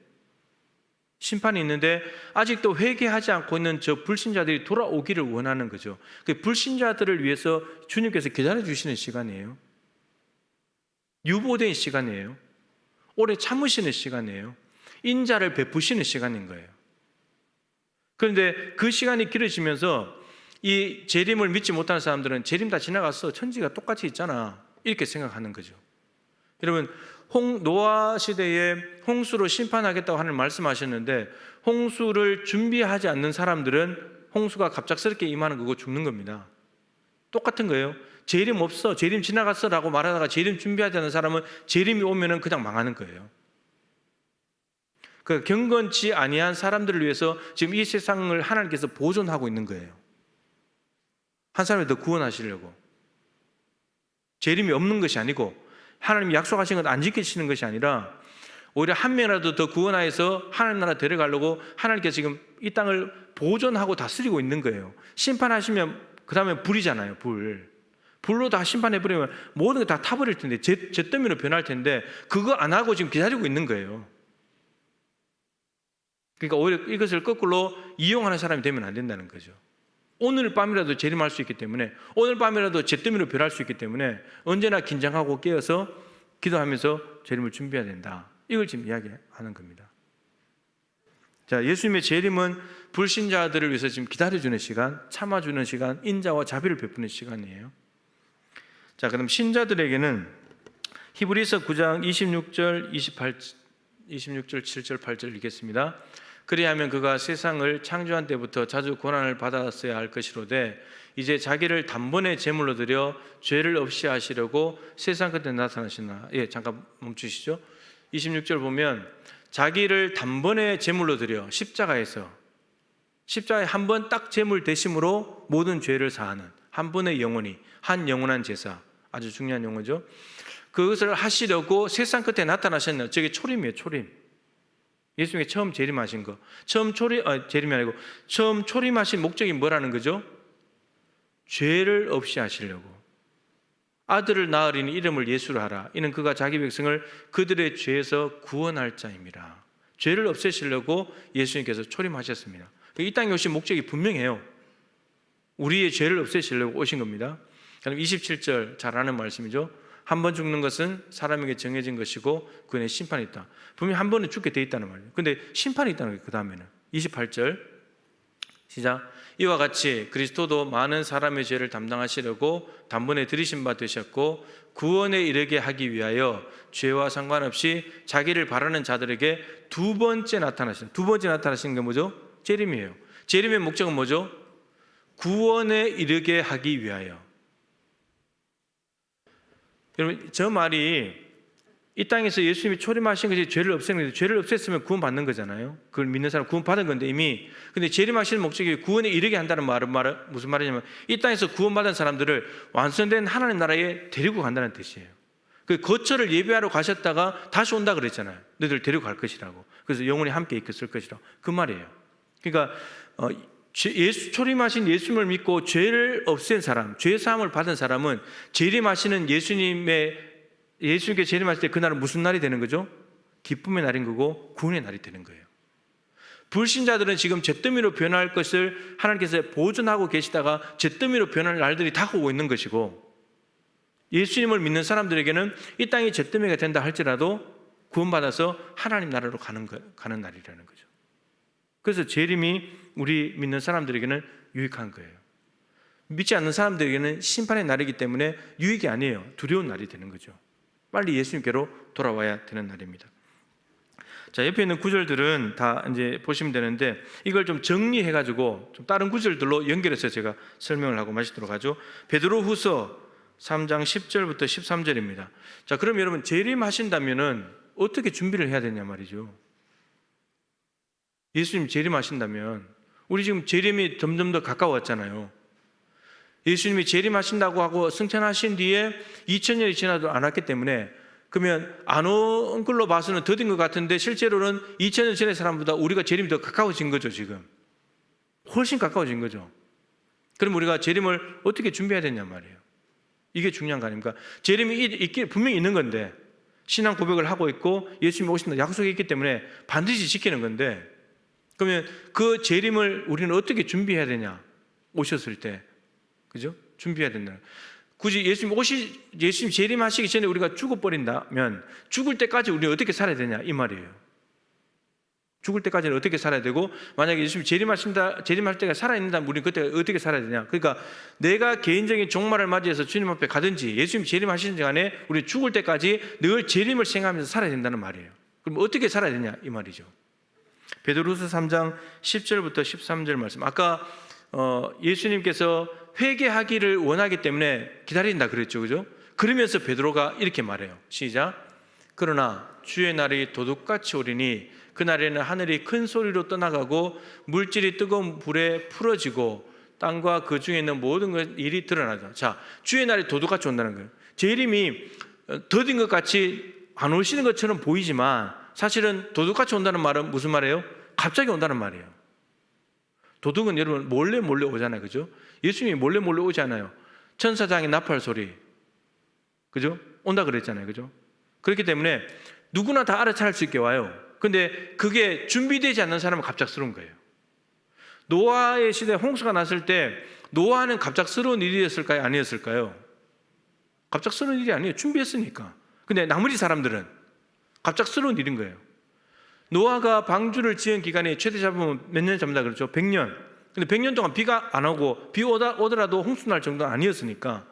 아직도 회개하지 않고 있는 저 불신자들이 돌아오기를 원하는 거죠. 그 불신자들을 위해서 주님께서 기다려 주시는 시간이에요. 유보된 시간이에요. 오래 참으시는 시간이에요. 인자를 베푸시는 시간인 거예요. 그런데 그 시간이 길어지면서 이 재림을 믿지 못하는 사람들은 재림 다 지나갔어, 천지가 똑같이 있잖아, 이렇게 생각하는 거죠. 여러분, 노아 시대에 홍수로 심판하겠다고 하는 말씀하셨는데, 홍수를 준비하지 않는 사람들은 홍수가 갑작스럽게 임하는 거고 죽는 겁니다. 똑같은 거예요. 재림 없어, 재림 지나갔어 라고 말하다가 재림 준비하지 않는 사람은 재림이 오면은 그냥 망하는 거예요. 그 경건치 아니한 사람들을 위해서 지금 이 세상을 하나님께서 보존하고 있는 거예요. 한 사람을 더 구원하시려고. 재림이 없는 것이 아니고 하나님이 약속하신 것 안 지키시는 것이 아니라 오히려 한 명이라도 더 구원하여서 하나님 나라 데려가려고 하나님께서 지금 이 땅을 보존하고 다스리고 있는 거예요. 심판하시면 그 다음에 불이잖아요. 불로 다 심판해버리면 모든 게 다 타버릴 텐데, 잿더미로 변할 텐데 그거 안 하고 지금 기다리고 있는 거예요. 그러니까 오히려 이것을 거꾸로 이용하는 사람이 되면 안 된다는 거죠. 오늘 밤이라도 재림할 수 있기 때문에, 오늘 밤이라도 잿더미로 변할 수 있기 때문에 언제나 긴장하고 깨어서 기도하면서 재림을 준비해야 된다. 이걸 지금 이야기하는 겁니다. 자, 예수님의 재림은 불신자들을 위해서 지금 기다려주는 시간, 참아주는 시간, 인자와 자비를 베푸는 시간이에요. 자, 그럼 신자들에게는 히브리서 9장 26절 7절 8절 읽겠습니다. 그리하면 그가 세상을 창조한 때부터 자주 고난을 받았어야 할 것이로되 이제 자기를 단번에 제물로 드려 죄를 없이 하시려고 세상 끝에 나타나시나. 잠깐 멈추시죠. 26절 보면 자기를 단번에 제물로 드려, 십자가에 한 번 딱 제물 대심으로 모든 죄를 사하는 한 번의 영원히, 한 영원한 제사, 아주 중요한 용어죠. 그것을 하시려고 세상 끝에 나타나셨네요. 저게 초림이에요. 초림. 예수님이 처음 재림하신 거. 재림이 아니고 처음 초림하신 목적이 뭐라는 거죠? 죄를 없이 하시려고. 아들을 낳으리니 이름을 예수로 하라. 이는 그가 자기 백성을 그들의 죄에서 구원할 자입니다. 죄를 없애시려고 예수님께서 초림하셨습니다. 이 땅에 오신 목적이 분명해요. 우리의 죄를 없애시려고 오신 겁니다. 그럼 27절 잘 아는 말씀이죠. 한 번 죽는 것은 사람에게 정해진 것이고 그에 심판이 있다. 분명히 한 번은 죽게 돼 있다는 말이에요. 근데 심판이 있다는 거예요. 그 다음에는 28절 시작. 이와 같이 그리스도도 많은 사람의 죄를 담당하시려고 단번에 들이신 바 되셨고 구원에 이르게 하기 위하여 죄와 상관없이 자기를 바라는 자들에게 두 번째 나타나신 게 뭐죠? 재림이에요. 재림의 목적은 뭐죠? 구원에 이르게 하기 위하여. 여러분, 저 말이 이 땅에서 예수님이 초림하신 것이 죄를 없애는 건데, 죄를 없앴으면 구원 받는 거잖아요. 그걸 믿는 사람 구원 받은 건데 이미. 근데 재림하시는 목적이 구원에 이르게 한다는 말은 무슨 말이냐면 이 땅에서 구원받은 사람들을 완성된 하나님 나라에 데리고 간다는 뜻이에요. 그 거처를 예배하러 가셨다가 다시 온다 그랬잖아요. 너희들 데리고 갈 것이라고. 그래서 영원히 함께 있을 것이라고. 그 말이에요. 그러니까 초림하신 예수님을 믿고 죄를 없앤 사람, 죄 사함을 받은 사람은 재림하시는 예수님께 재림하실 때 그날은 무슨 날이 되는 거죠? 기쁨의 날인 거고 구원의 날이 되는 거예요. 불신자들은 지금 잿더미로 변할 것을 하나님께서 보존하고 계시다가 잿더미로 변할 날들이 다가오고 있는 것이고, 예수님을 믿는 사람들에게는 이 땅이 잿더미가 된다 할지라도 구원받아서 하나님 나라로 가는 날이라는 거죠. 그래서 재림이 우리 믿는 사람들에게는 유익한 거예요. 믿지 않는 사람들에게는 심판의 날이기 때문에 유익이 아니에요. 두려운 날이 되는 거죠. 빨리 예수님께로 돌아와야 되는 날입니다. 자, 옆에 있는 구절들은 다 이제 보시면 되는데 이걸 좀 정리해가지고 좀 다른 구절들로 연결해서 제가 설명을 하고 마치도록 하죠. 베드로후서 3장 10절부터 13절입니다. 자, 그럼 여러분 재림하신다면은 어떻게 준비를 해야 되냐 말이죠. 예수님 재림하신다면 우리 지금 재림이 점점 더 가까웠잖아요. 예수님이 재림하신다고 하고 승천하신 뒤에 2000년이 지나도 안 왔기 때문에, 그러면 안 온 걸로 봐서는 더딘 것 같은데 실제로는 2000년 전의 사람보다 우리가 재림이 더 가까워진 거죠. 지금 훨씬 가까워진 거죠. 그럼 우리가 재림을 어떻게 준비해야 되냐 말이에요. 이게 중요한 거 아닙니까? 재림이 분명히 있는 건데 신앙 고백을 하고 있고 예수님이 오신다 약속이 있기 때문에 반드시 지키는 건데, 그러면 그 재림을 우리는 어떻게 준비해야 되냐? 오셨을 때, 그죠? 준비해야 된다. 굳이 예수님 재림하시기 전에 우리가 죽어버린다면 죽을 때까지 우리는 어떻게 살아야 되냐 이 말이에요. 죽을 때까지는 어떻게 살아야 되고, 만약에 예수님 재림할 때가 살아있는다면 우리는 그때 어떻게 살아야 되냐. 그러니까 내가 개인적인 종말을 맞이해서 주님 앞에 가든지 예수님 재림하시는 간에 우리 죽을 때까지 늘 재림을 생각하면서 살아야 된다는 말이에요. 그럼 어떻게 살아야 되냐 이 말이죠. 베드로서 3장 10절부터 13절 말씀. 아까 예수님께서 회개하기를 원하기 때문에 기다린다 그랬죠, 그죠? 그러면서 베드로가 이렇게 말해요. 시작. 그러나 주의 날이 도둑같이 오리니 그날에는 하늘이 큰 소리로 떠나가고 물질이 뜨거운 불에 풀어지고 땅과 그 중에 있는 모든 일이 드러나다. 자, 주의 날이 도둑같이 온다는 거예요. 재림이 더딘 것 같이 안 오시는 것처럼 보이지만 사실은 도둑같이 온다는 말은 무슨 말이에요? 갑자기 온다는 말이에요. 도둑은 여러분 몰래 오잖아요, 그죠? 예수님이 몰래 오지 않아요. 천사장의 나팔 소리, 그죠? 온다 그랬잖아요, 그죠? 그렇기 때문에 누구나 다 알아차릴 수 있게 와요. 근데 그게 준비되지 않는 사람은 갑작스러운 거예요. 노아의 시대에 홍수가 났을 때 노아는 갑작스러운 일이었을까요? 아니었을까요? 갑작스러운 일이 아니에요. 준비했으니까. 근데 나머지 사람들은 갑작스러운 일인 거예요. 노아가 방주를 지은 기간이 최대 잡으면 몇 년 잡는다 그랬죠? 100년. 근데 100년 동안 비가 안 오고 비 오더라도 홍수 날 정도는 아니었으니까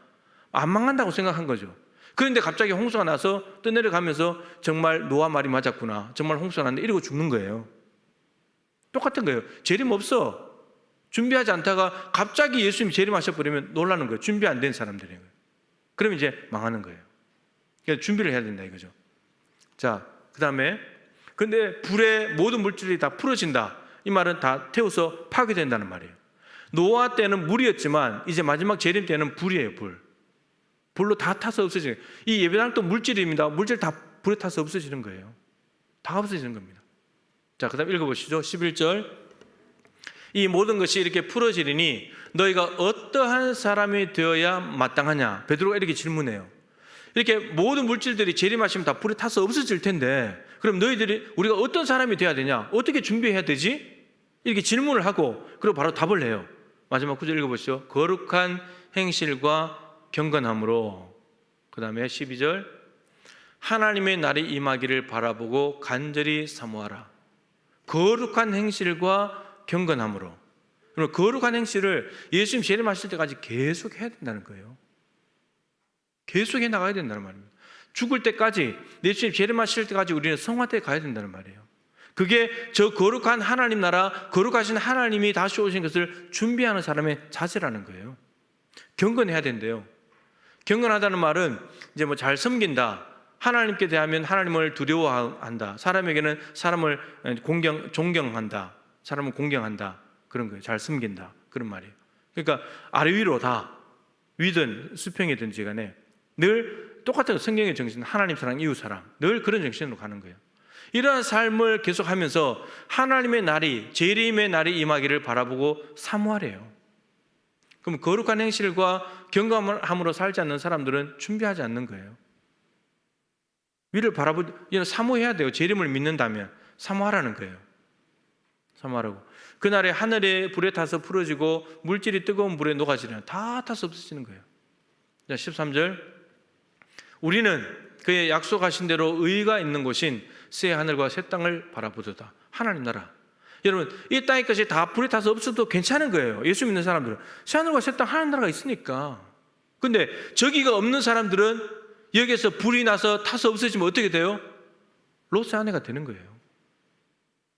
안 망한다고 생각한 거죠. 그런데 갑자기 홍수가 나서 떠내려가면서 정말 노아 말이 맞았구나, 정말 홍수가 났는데 이러고 죽는 거예요. 똑같은 거예요. 재림 없어. 준비하지 않다가 갑자기 예수님이 재림하셔버리면 놀라는 거예요. 준비 안 된 사람들이에요. 그러면 이제 망하는 거예요. 그러니까 준비를 해야 된다 이거죠. 자, 그 다음에 근데 불에 모든 물질이 다 풀어진다. 이 말은 다 태워서 파괴된다는 말이에요. 노아 때는 물이었지만 이제 마지막 재림 때는 불이에요. 불로 다 타서 없어지는 거예요. 이 예배당도 물질입니다. 물질 다 불에 타서 없어지는 거예요. 다 없어지는 겁니다. 자, 그 다음 읽어보시죠. 11절. 이 모든 것이 이렇게 풀어지리니 너희가 어떠한 사람이 되어야 마땅하냐? 베드로가 이렇게 질문해요. 이렇게 모든 물질들이 재림하시면 다 불에 타서 없어질 텐데 그럼 우리가 어떤 사람이 되어야 되냐? 어떻게 준비해야 되지? 이렇게 질문을 하고 그리고 바로 답을 해요. 마지막 구절 읽어보시죠. 거룩한 행실과 경건함으로. 그 다음에 12절. 하나님의 날이 임하기를 바라보고 간절히 사모하라. 거룩한 행실과 경건함으로. 그럼 거룩한 행실을 예수님 재림하실 때까지 계속 해야 된다는 거예요. 계속 해 나가야 된다는 말입니다. 죽을 때까지, 예수님 재림하실 때까지 우리는 성화대에 가야 된다는 말이에요. 그게 저 거룩한 하나님 나라, 거룩하신 하나님이 다시 오신 것을 준비하는 사람의 자세라는 거예요. 경건해야 된대요. 경건하다는 말은 이제 뭐 잘 섬긴다, 하나님께 대하면 하나님을 두려워한다, 사람에게는 사람을 존경한다, 사람을 공경한다, 그런 거예요. 잘 섬긴다, 그런 말이에요. 그러니까 아래 위로 다, 위든 수평이든지 간에 늘 똑같은 성경의 정신, 하나님 사랑, 이웃 사랑, 늘 그런 정신으로 가는 거예요. 이러한 삶을 계속하면서 하나님의 날이, 재림의 날이 임하기를 바라보고 사모하래요. 그럼 거룩한 행실과 경건함으로 살지 않는 사람들은 준비하지 않는 거예요. 위를 바라보고 사모해야 돼요. 재림을 믿는다면 사모하라는 거예요. 사모하라고. 그날에 하늘에 불에 타서 풀어지고 물질이 뜨거운 불에 녹아지는, 다 타서 없어지는 거예요. 자, 13절. 우리는 그의 약속하신 대로 의가 있는 곳인 새 하늘과 새 땅을 바라보도다. 하나님 나라. 여러분, 이 땅의 것이 다 불에 타서 없어도 괜찮은 거예요. 예수 믿는 사람들은. 새 하늘과 새 땅, 하나님 나라가 있으니까. 근데 저기가 없는 사람들은 여기에서 불이 나서 타서 없어지면 어떻게 돼요? 롯의 아내가 되는 거예요.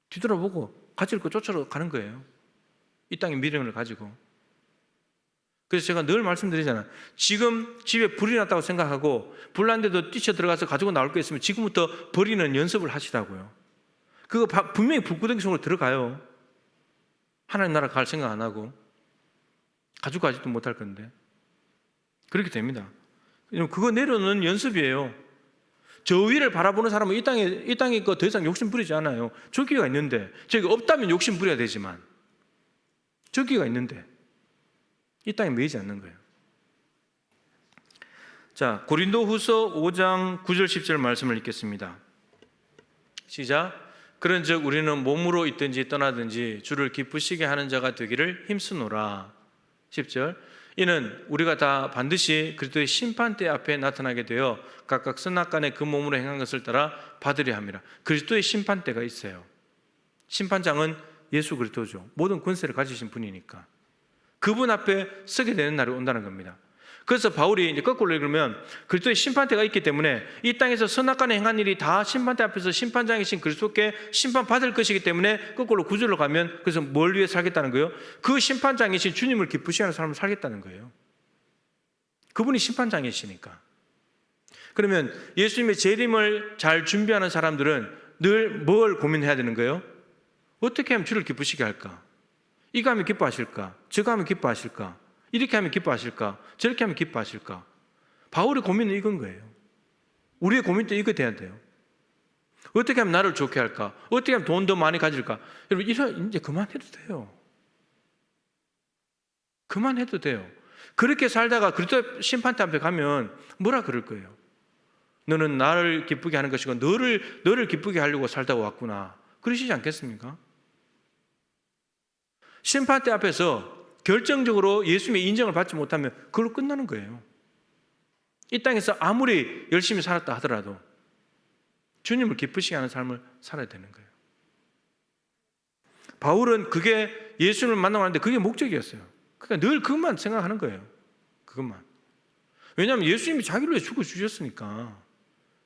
뒤돌아보고 가질 거 쫓아러 가는 거예요. 이 땅의 미련을 가지고. 그래서 제가 늘 말씀드리잖아요. 지금 집에 불이 났다고 생각하고 불난데도 뛰쳐 들어가서 가지고 나올 거 있으면 지금부터 버리는 연습을 하시라고요. 그거 분명히 불구덩이 속으로 들어가요. 하나님 나라 갈 생각 안 하고 가지고 가지도 못할 건데. 그렇게 됩니다. 그거 내려놓는 연습이에요. 저 위를 바라보는 사람은 이 땅에 거 더 이상 욕심 부리지 않아요. 저기가 있는데, 저기 없다면 욕심 부려야 되지만 저기가 있는데 이 땅에 매이지 않는 거예요. 자, 고린도후서 5장 9절 10절 말씀을 읽겠습니다. 시작. 그런즉 우리는 몸으로 있든지 떠나든지 주를 기쁘시게 하는 자가 되기를 힘쓰노라. 10절. 이는 우리가 다 반드시 그리스도의 심판대 앞에 나타나게 되어 각각 선악간에 그 몸으로 행한 것을 따라 받으려 함이라. 그리스도의 심판대가 있어요. 심판장은 예수 그리스도죠. 모든 권세를 가지신 분이니까 그분 앞에 서게 되는 날이 온다는 겁니다. 그래서 바울이 이제 거꾸로 읽으면 그리스도의 심판대가 있기 때문에 이 땅에서 선악간에 행한 일이 다 심판대 앞에서 심판장이신 그리스도께 심판받을 것이기 때문에 거꾸로 구절로 가면 그래서 뭘 위해 살겠다는 거예요? 그 심판장이신 주님을 기쁘시게 하는 삶을 살겠다는 거예요. 그분이 심판장이시니까. 그러면 예수님의 재림을 잘 준비하는 사람들은 늘 뭘 고민해야 되는 거예요? 어떻게 하면 주를 기쁘시게 할까? 이거 하면 기뻐하실까? 저거 하면 기뻐하실까? 이렇게 하면 기뻐하실까? 저렇게 하면 기뻐하실까? 바울의 고민은 이건 거예요. 우리의 고민도 이거 돼야 돼요. 어떻게 하면 나를 좋게 할까? 어떻게 하면 돈 더 많이 가질까? 여러분, 이제 그만해도 돼요. 그만해도 돼요. 그렇게 살다가 그리스도 심판대 앞에 가면 뭐라 그럴 거예요? 너는 나를 기쁘게 하는 것이고 너를 기쁘게 하려고 살다가 왔구나. 그러시지 않겠습니까? 심판대 앞에서 결정적으로 예수님의 인정을 받지 못하면 그걸로 끝나는 거예요. 이 땅에서 아무리 열심히 살았다 하더라도 주님을 기쁘시게 하는 삶을 살아야 되는 거예요. 바울은 그게 예수님을 만나고 하는데 그게 목적이었어요. 그러니까 늘 그것만 생각하는 거예요. 그것만. 왜냐하면 예수님이 자기를 위해 죽어주셨으니까.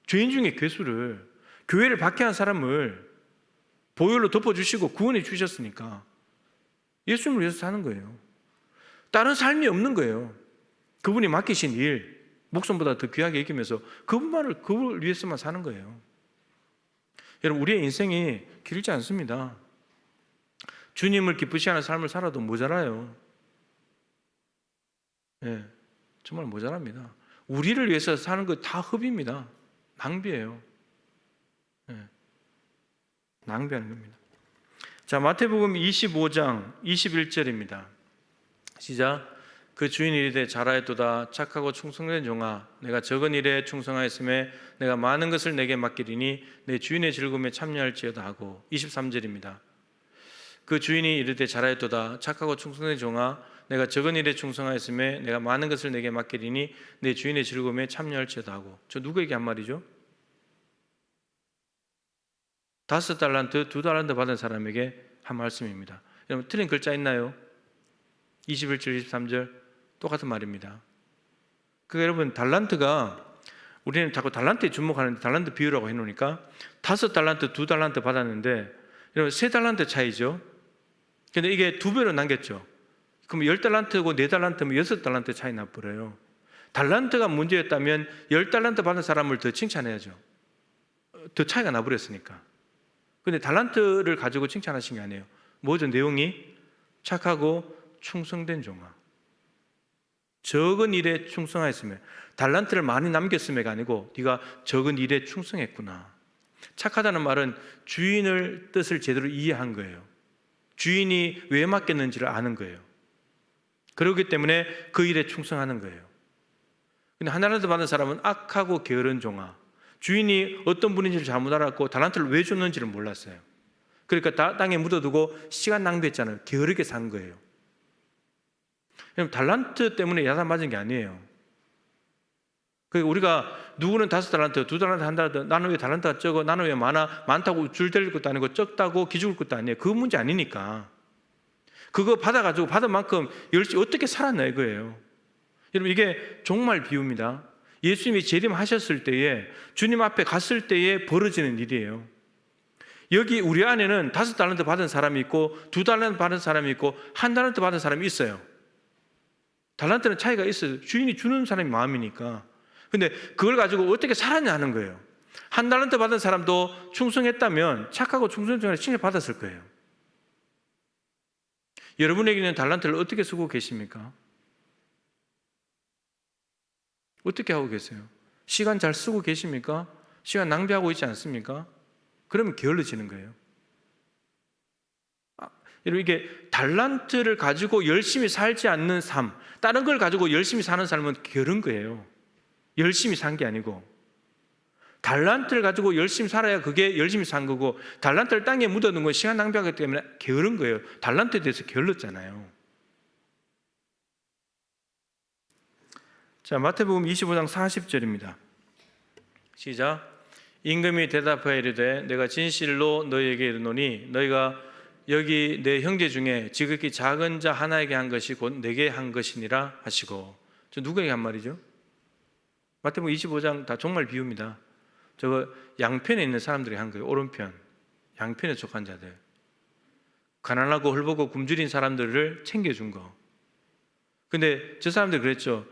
죄인 중에 괴수를, 교회를 박해한 사람을 보혈로 덮어주시고 구원해 주셨으니까 예수님을 위해서 사는 거예요. 다른 삶이 없는 거예요. 그분이 맡기신 일, 목숨보다 더 귀하게 여기면서 그분을 위해서만 사는 거예요. 여러분, 우리의 인생이 길지 않습니다. 주님을 기쁘시 하는 삶을 살아도 모자라요. 네, 정말 모자랍니다. 우리를 위해서 사는 거 다 흡입니다. 낭비예요. 네, 낭비하는 겁니다. 자, 마태복음 25장 21절입니다. 시작. 그 주인이 이르되 잘하였도다 착하고 충성된 종아 내가 적은 일에 충성하였음에 내가 많은 것을 내게 맡기리니 내 주인의 즐거움에 참여할지어다 하고 23절입니다. 그 주인이 이르되 잘하였도다 착하고 충성된 종아 내가 적은 일에 충성하였음에 내가 많은 것을 내게 맡기리니 내 주인의 즐거움에 참여할지어다 하고, 저 누구에게 한 말이죠? 5달란트, 2달란트 받은 사람에게 한 말씀입니다. 여러분, 틀린 글자 있나요? 21절, 23절 똑같은 말입니다. 그러니까 여러분, 달란트가, 우리는 자꾸 달란트에 주목하는데 달란트 비유라고 해놓으니까 5달란트, 2달란트 받았는데 여러분 3달란트 차이죠. 근데 이게 2배로 남겼죠. 그럼 10달란트고 4달란트면 6달란트 차이 나버려요. 달란트가 문제였다면 10달란트 받은 사람을 더 칭찬해야죠. 더 차이가 나버렸으니까. 근데 달란트를 가지고 칭찬하신 게 아니에요. 뭐죠? 내용이 착하고 충성된 종아. 적은 일에 충성하였으며, 달란트를 많이 남겼음에가 아니고 네가 적은 일에 충성했구나. 착하다는 말은 주인을 뜻을 제대로 이해한 거예요. 주인이 왜 맡겼는지를 아는 거예요. 그렇기 때문에 그 일에 충성하는 거예요. 근데 한 달란트 받은 사람은 악하고 게으른 종아, 주인이 어떤 분인지를 잘못 알았고 달란트를 왜 줬는지를 몰랐어요. 그러니까 땅에 묻어두고 시간 낭비했잖아요. 게으르게 산 거예요. 달란트 때문에 야단 맞은 게 아니에요. 그러니까 우리가 누구는 5달란트, 2달란트, 1달란트, 나는 왜 달란트가 적어, 나는 왜 많다고 줄 때릴 것도 아니고 적다고 기죽을 것도 아니에요. 그 문제 아니니까. 그거 받아가지고 받은 만큼 열심히 어떻게 살았나 이거예요. 여러분, 이게 종말 비유입니다. 예수님이 재림하셨을 때에, 주님 앞에 갔을 때에 벌어지는 일이에요. 여기 우리 안에는 5달란트 받은 사람이 있고 2달란트 받은 사람이 있고 1달란트 받은 사람이 있어요. 달란트는 차이가 있어요. 주인이 주는 사람이 마음이니까. 근데 그걸 가지고 어떻게 살았냐 하는 거예요. 1달란트 받은 사람도 충성했다면 착하고 충성된 종을 칭찬받았을 거예요. 여러분에게는 달란트를 어떻게 쓰고 계십니까? 어떻게 하고 계세요? 시간 잘 쓰고 계십니까? 시간 낭비하고 있지 않습니까? 그러면 게을러지는 거예요. 여러분, 이게 달란트를 가지고 열심히 살지 않는 삶, 다른 걸 가지고 열심히 사는 삶은 게으른 거예요. 열심히 산 게 아니고, 달란트를 가지고 열심히 살아야 그게 열심히 산 거고, 달란트를 땅에 묻어둔 건 시간 낭비하기 때문에 게으른 거예요. 달란트에 대해서 게을렀잖아요. 자, 마태복음 25장 40절입니다. 시작. 임금이 대답하여 이르되 내가 진실로 너희에게 이르노니 너희가 여기 내 형제 중에 지극히 작은 자 하나에게 한 것이 곧 내게 한 것이니라 하시고. 저 누구에게 한 말이죠? 마태복음 25장 다 종말 비유입니다. 저거 양편에 있는 사람들이 한 거예요. 오른편, 양편에 속한 자들, 가난하고 헐벗고 굶주린 사람들을 챙겨준 거. 근데 저 사람들 그랬죠.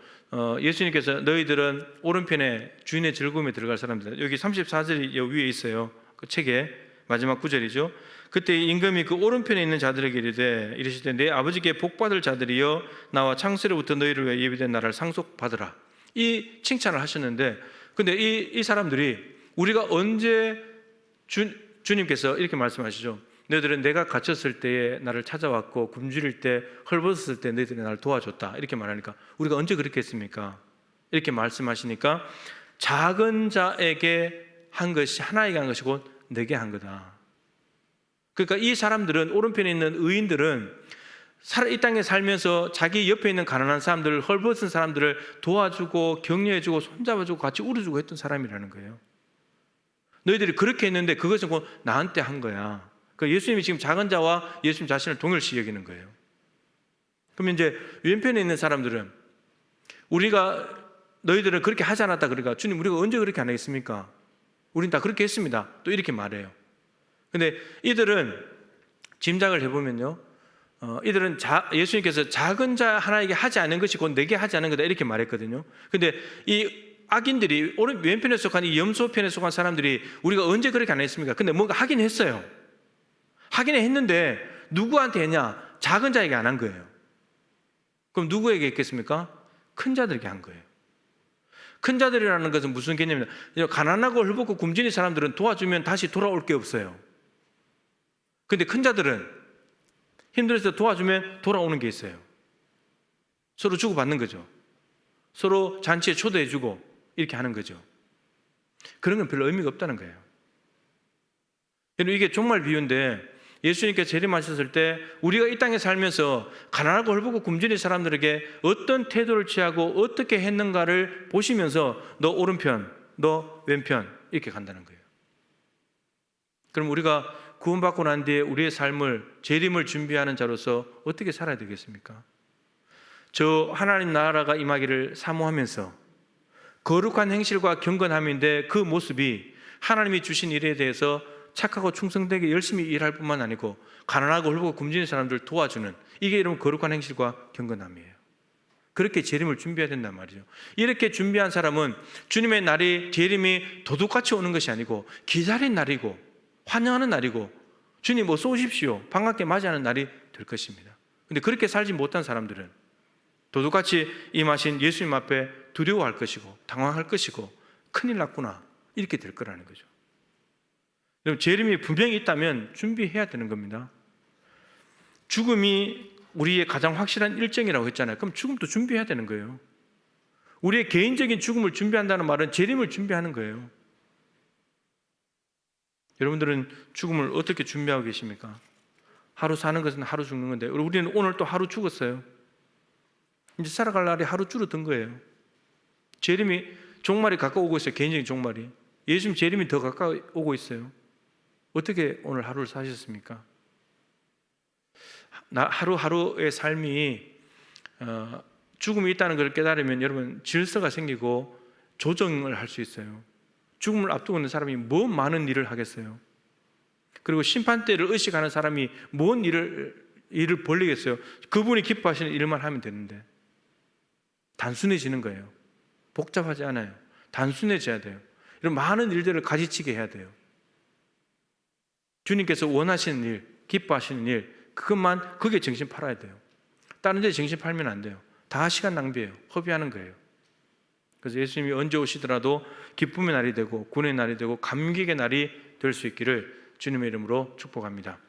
예수님께서 너희들은 오른편에 주인의 즐거움에 들어갈 사람들, 여기 34절이 위에 있어요. 그 책에 마지막 구절이죠. 그때 임금이 그 오른편에 있는 자들에게 이르시되 내 아버지께 복받을 자들이여 나와 창세로부터 너희를 위해 예비된 나라를 상속받으라. 이 칭찬을 하셨는데, 근데 이 사람들이 우리가 언제 주님께서 이렇게 말씀하시죠. 너희들은 내가 갇혔을 때에 나를 찾아왔고 굶주릴 때 헐벗었을 때 너희들이 나를 도와줬다. 이렇게 말하니까 우리가 언제 그렇게 했습니까? 이렇게 말씀하시니까 작은 자에게 한 것이 하나에게 한 것이 곧 내게 한 거다. 그러니까 이 사람들은, 오른편에 있는 의인들은 이 땅에 살면서 자기 옆에 있는 가난한 사람들을, 헐벗은 사람들을 도와주고 격려해주고 손잡아주고 같이 울어주고 했던 사람이라는 거예요. 너희들이 그렇게 했는데 그것은 곧 나한테 한 거야. 그러니까 예수님이 지금 작은 자와 예수님 자신을 동일시 여기는 거예요. 그러면 이제 왼편에 있는 사람들은 우리가 너희들은 그렇게 하지 않았다. 그러니까 주님, 우리가 언제 그렇게 안 했습니까? 우린 다 그렇게 했습니다. 또 이렇게 말해요. 근데 이들은 짐작을 해보면요, 이들은 예수님께서 작은 자 하나에게 하지 않은 것이 곧 내게 하지 않은 거다 이렇게 말했거든요. 근데 이 악인들이 왼편에 속한 이 염소편에 속한 사람들이 우리가 언제 그렇게 안 했습니까? 근데 뭔가 하긴 했어요. 하긴 했는데 누구한테 했냐? 작은 자에게 안 한 거예요. 그럼 누구에게 했겠습니까? 큰 자들에게 한 거예요. 큰 자들이라는 것은 무슨 개념이냐? 가난하고 헐벗고 굶주린 사람들은 도와주면 다시 돌아올 게 없어요. 근데 큰 자들은 힘들어서 도와주면 돌아오는 게 있어요. 서로 주고받는 거죠. 서로 잔치에 초대해주고 이렇게 하는 거죠. 그런 건 별로 의미가 없다는 거예요. 이게 종말 비유인데, 예수님께서 재림하셨을 때 우리가 이 땅에 살면서 가난하고 헐벗고 굶주린 사람들에게 어떤 태도를 취하고 어떻게 했는가를 보시면서 너 오른편, 너 왼편 이렇게 간다는 거예요. 그럼 우리가 구원받고 난 뒤에 우리의 삶을, 재림을 준비하는 자로서 어떻게 살아야 되겠습니까? 저 하나님 나라가 임하기를 사모하면서 거룩한 행실과 경건함인데, 그 모습이 하나님이 주신 일에 대해서 착하고 충성되게 열심히 일할 뿐만 아니고 가난하고 헐벗고 굶주린 사람들 도와주는, 이게 이런 거룩한 행실과 경건함이에요. 그렇게 재림을 준비해야 된단 말이죠. 이렇게 준비한 사람은 주님의 날이, 재림이 도둑같이 오는 것이 아니고 기다린 날이고 환영하는 날이고 주님 어서 오십시오, 반갑게 맞이하는 날이 될 것입니다. 그런데 그렇게 살지 못한 사람들은 도둑같이 임하신 예수님 앞에 두려워할 것이고 당황할 것이고 큰일 났구나 이렇게 될 거라는 거죠. 재림이 분명히 있다면 준비해야 되는 겁니다. 죽음이 우리의 가장 확실한 일정이라고 했잖아요. 그럼 죽음도 준비해야 되는 거예요. 우리의 개인적인 죽음을 준비한다는 말은 재림을 준비하는 거예요. 여러분들은 죽음을 어떻게 준비하고 계십니까? 하루 사는 것은 하루 죽는 건데, 우리는 오늘 또 하루 죽었어요. 이제 살아갈 날이 하루 줄어든 거예요. 재림이, 종말이 가까워 오고 있어요. 개인적인 종말이. 예수님 재림이 더 가까워 오고 있어요. 어떻게 오늘 하루를 사셨습니까? 하루하루의 삶이 죽음이 있다는 걸 깨달으면 여러분 질서가 생기고 조정을 할 수 있어요. 죽음을 앞두고 있는 사람이 뭐 많은 일을 하겠어요? 그리고 심판대를 의식하는 사람이 뭔 일을 벌리겠어요? 그분이 기뻐하시는 일만 하면 되는데, 단순해지는 거예요. 복잡하지 않아요. 단순해져야 돼요. 이런 많은 일들을 가지치게 해야 돼요. 주님께서 원하시는 일, 기뻐하시는 일, 그것만, 그게 정신 팔아야 돼요. 다른 데 정신 팔면 안 돼요. 다 시간 낭비예요. 허비하는 거예요. 그래서 예수님이 언제 오시더라도 기쁨의 날이 되고 구원의 날이 되고 감격의 날이 될 수 있기를 주님의 이름으로 축복합니다.